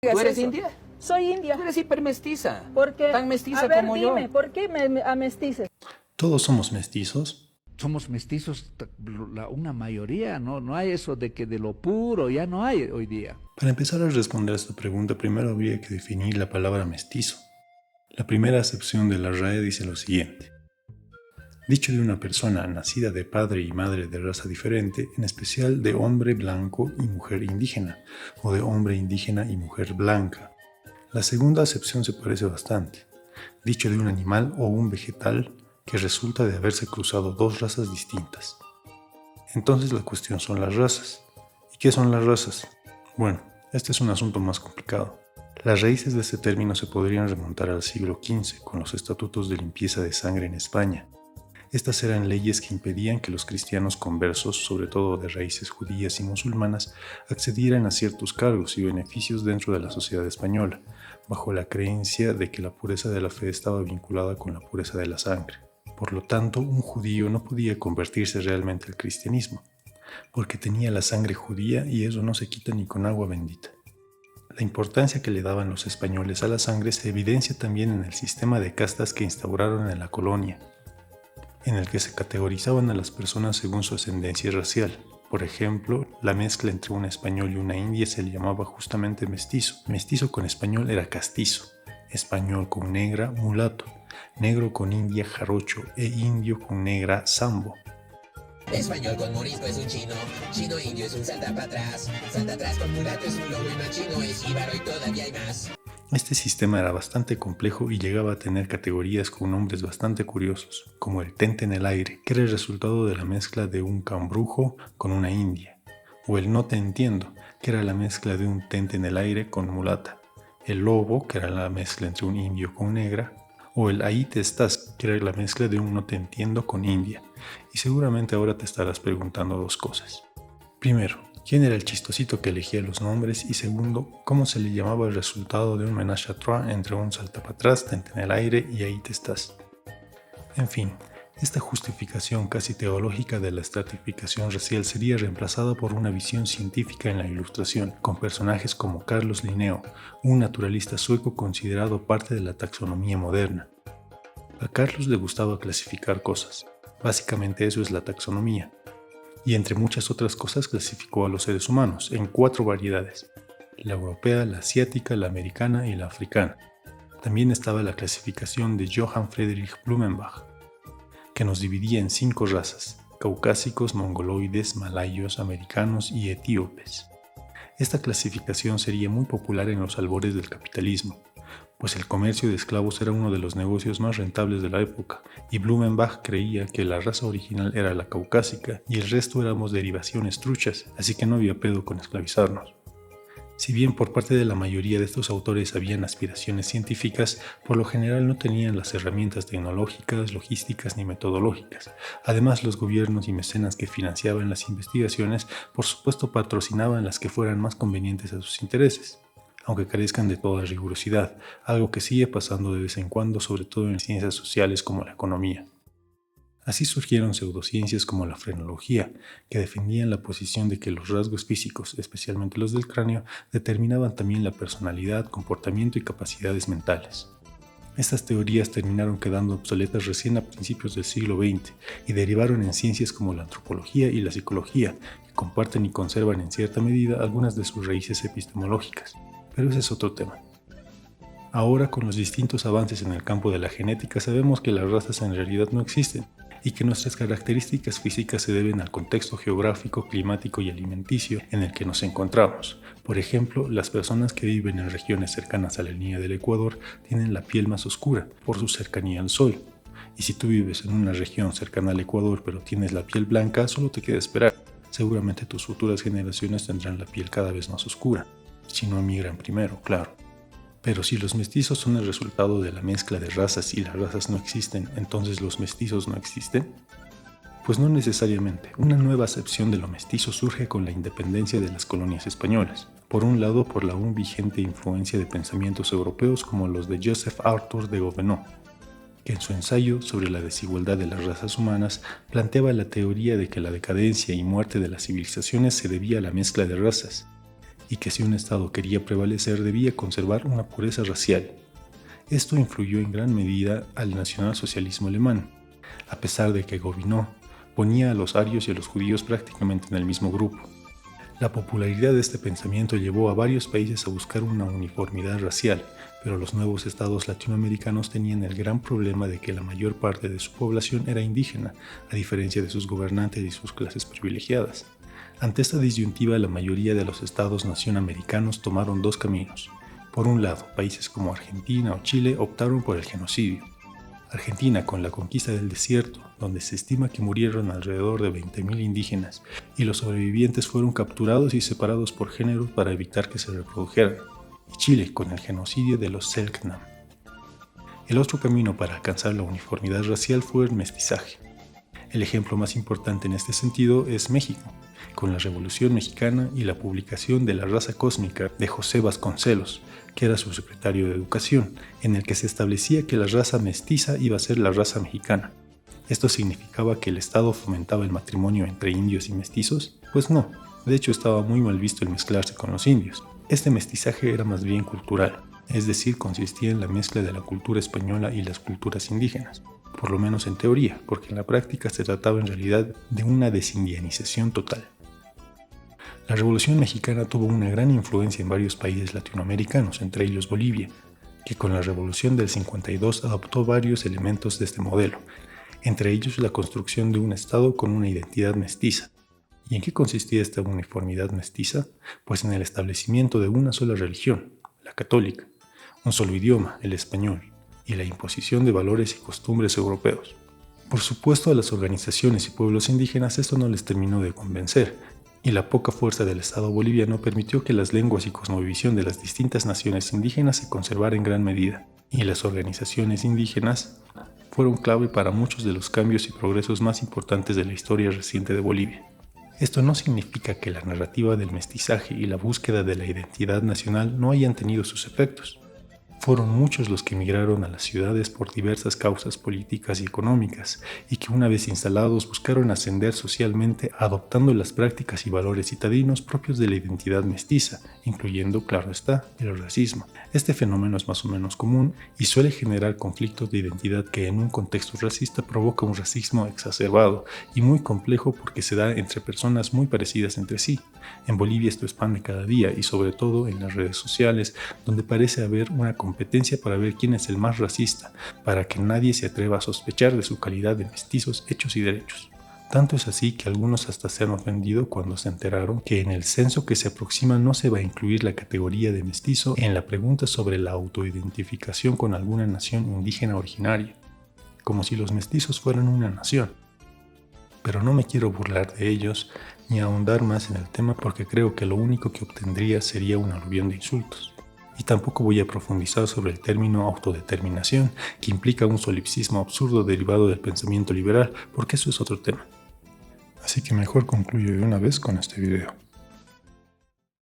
¿Tú eres eso. india? Soy india. Tú eres hipermestiza. ¿Por qué? Tan mestiza A ver, como dime, yo. ¿por qué me amestices? ¿Todos somos mestizos? Somos mestizos, una mayoría, no hay eso de que de lo puro, ya no hay hoy día. Para empezar a responder a esta pregunta, primero habría que definir la palabra mestizo. La primera acepción de la RAE dice lo siguiente. Dicho de una persona nacida de padre y madre de raza diferente, en especial de hombre blanco y mujer indígena, o de hombre indígena y mujer blanca. La segunda acepción se parece bastante. Dicho de un animal o un vegetal que resulta de haberse cruzado dos razas distintas. Entonces la cuestión son las razas. ¿Y qué son las razas? Bueno, este es un asunto más complicado. Las raíces de este término se podrían remontar al siglo XV con los estatutos de limpieza de sangre en España. Estas eran leyes que impedían que los cristianos conversos, sobre todo de raíces judías y musulmanas, accedieran a ciertos cargos y beneficios dentro de la sociedad española, bajo la creencia de que la pureza de la fe estaba vinculada con la pureza de la sangre. Por lo tanto, un judío no podía convertirse realmente al cristianismo, porque tenía la sangre judía y eso no se quita ni con agua bendita. La importancia que le daban los españoles a la sangre se evidencia también en el sistema de castas que instauraron en la colonia, en el que se categorizaban a las personas según su ascendencia racial. Por ejemplo, la mezcla entre un español y una india se le llamaba justamente mestizo. Mestizo con español era castizo, español con negra, mulato, negro con india, jarocho e indio con negra, sambo. Español con morisco es un chino, chino indio es un salta para atrás, salta atrás con mulato es un lobo y más chino es jíbaro y todavía hay más. Este sistema era bastante complejo y llegaba a tener categorías con nombres bastante curiosos, como el tente en el aire, que era el resultado de la mezcla de un cambrujo con una india, o el no te entiendo, que era la mezcla de un tente en el aire con mulata, el lobo, que era la mezcla entre un indio con negra, o el ahí te estás, que era la mezcla de un no te entiendo con india. Y seguramente ahora te estarás preguntando dos cosas. Primero, ¿quién era el chistosito que elegía los nombres? Y segundo, ¿cómo se le llamaba el resultado de un ménage à trois entre un saltapatrás, tente en el aire y ahí te estás? En fin, esta justificación casi teológica de la estratificación racial sería reemplazada por una visión científica en la Ilustración, con personajes como Carlos Linneo, un naturalista sueco considerado parte de la taxonomía moderna. A Carlos le gustaba clasificar cosas. Básicamente eso es la taxonomía. Y entre muchas otras cosas clasificó a los seres humanos en 4 variedades: la europea, la asiática, la americana y la africana. También estaba la clasificación de Johann Friedrich Blumenbach, que nos dividía en 5 razas: caucásicos, mongoloides, malayos, americanos y etíopes. Esta clasificación sería muy popular en los albores del capitalismo, pues el comercio de esclavos era uno de los negocios más rentables de la época, y Blumenbach creía que la raza original era la caucásica y el resto éramos derivaciones truchas, así que no había pedo con esclavizarnos. Si bien por parte de la mayoría de estos autores habían aspiraciones científicas, por lo general no tenían las herramientas tecnológicas, logísticas ni metodológicas. Además, los gobiernos y mecenas que financiaban las investigaciones, por supuesto, patrocinaban las que fueran más convenientes a sus intereses, aunque carezcan de toda rigurosidad, algo que sigue pasando de vez en cuando, sobre todo en ciencias sociales como la economía. Así surgieron pseudociencias como la frenología, que defendían la posición de que los rasgos físicos, especialmente los del cráneo, determinaban también la personalidad, comportamiento y capacidades mentales. Estas teorías terminaron quedando obsoletas recién a principios del siglo XX y derivaron en ciencias como la antropología y la psicología, que comparten y conservan en cierta medida algunas de sus raíces epistemológicas. Pero ese es otro tema. Ahora, con los distintos avances en el campo de la genética, sabemos que las razas en realidad no existen y que nuestras características físicas se deben al contexto geográfico, climático y alimenticio en el que nos encontramos. Por ejemplo, las personas que viven en regiones cercanas a la línea del Ecuador tienen la piel más oscura por su cercanía al sol. Y si tú vives en una región cercana al Ecuador pero tienes la piel blanca, solo te queda esperar. Seguramente tus futuras generaciones tendrán la piel cada vez más oscura, si no emigran primero, claro. Pero si los mestizos son el resultado de la mezcla de razas y las razas no existen, ¿entonces los mestizos no existen? Pues no necesariamente. Una nueva acepción de lo mestizo surge con la independencia de las colonias españolas. Por un lado, por la aún vigente influencia de pensamientos europeos como los de Joseph Arthur de Gobineau, que en su ensayo sobre la desigualdad de las razas humanas planteaba la teoría de que la decadencia y muerte de las civilizaciones se debía a la mezcla de razas, y que si un Estado quería prevalecer debía conservar una pureza racial. Esto influyó en gran medida al nacionalsocialismo alemán. A pesar de que Gobineau ponía a los arios y a los judíos prácticamente en el mismo grupo. La popularidad de este pensamiento llevó a varios países a buscar una uniformidad racial, pero los nuevos estados latinoamericanos tenían el gran problema de que la mayor parte de su población era indígena, a diferencia de sus gobernantes y sus clases privilegiadas. Ante esta disyuntiva, la mayoría de los estados-nación americanos tomaron dos caminos. Por un lado, países como Argentina o Chile optaron por el genocidio. Argentina, con la conquista del desierto, donde se estima que murieron alrededor de 20.000 indígenas y los sobrevivientes fueron capturados y separados por géneros para evitar que se reprodujeran, y Chile, con el genocidio de los Selknam. El otro camino para alcanzar la uniformidad racial fue el mestizaje. El ejemplo más importante en este sentido es México, con la Revolución Mexicana y la publicación de La raza cósmica de José Vasconcelos, que era su secretario de Educación, en el que se establecía que la raza mestiza iba a ser la raza mexicana. ¿Esto significaba que el Estado fomentaba el matrimonio entre indios y mestizos? Pues no, de hecho estaba muy mal visto el mezclarse con los indios. Este mestizaje era más bien cultural, es decir, consistía en la mezcla de la cultura española y las culturas indígenas, por lo menos en teoría, porque en la práctica se trataba en realidad de una desindianización total. La Revolución Mexicana tuvo una gran influencia en varios países latinoamericanos, entre ellos Bolivia, que con la Revolución del 52 adoptó varios elementos de este modelo, entre ellos la construcción de un Estado con una identidad mestiza. ¿Y en qué consistía esta uniformidad mestiza? Pues en el establecimiento de una sola religión, la católica, un solo idioma, el español, y la imposición de valores y costumbres europeos. Por supuesto, a las organizaciones y pueblos indígenas esto no les terminó de convencer, y la poca fuerza del Estado boliviano permitió que las lenguas y cosmovisión de las distintas naciones indígenas se conservara en gran medida, y las organizaciones indígenas fueron clave para muchos de los cambios y progresos más importantes de la historia reciente de Bolivia. Esto no significa que la narrativa del mestizaje y la búsqueda de la identidad nacional no hayan tenido sus efectos. Fueron muchos los que emigraron a las ciudades por diversas causas políticas y económicas, y que una vez instalados buscaron ascender socialmente adoptando las prácticas y valores citadinos propios de la identidad mestiza, incluyendo, claro está, el racismo. Este fenómeno es más o menos común y suele generar conflictos de identidad que en un contexto racista provoca un racismo exacerbado y muy complejo porque se da entre personas muy parecidas entre sí. En Bolivia esto expande cada día y sobre todo en las redes sociales, donde parece haber una competencia para ver quién es el más racista, para que nadie se atreva a sospechar de su calidad de mestizos hechos y derechos. Tanto es así que algunos hasta se han ofendido cuando se enteraron que en el censo que se aproxima no se va a incluir la categoría de mestizo en la pregunta sobre la autoidentificación con alguna nación indígena originaria, como si los mestizos fueran una nación. Pero no me quiero burlar de ellos ni ahondar más en el tema porque creo que lo único que obtendría sería un aluvión de insultos. Y tampoco voy a profundizar sobre el término autodeterminación, que implica un solipsismo absurdo derivado del pensamiento liberal, porque eso es otro tema. Así que mejor concluyo de una vez con este video.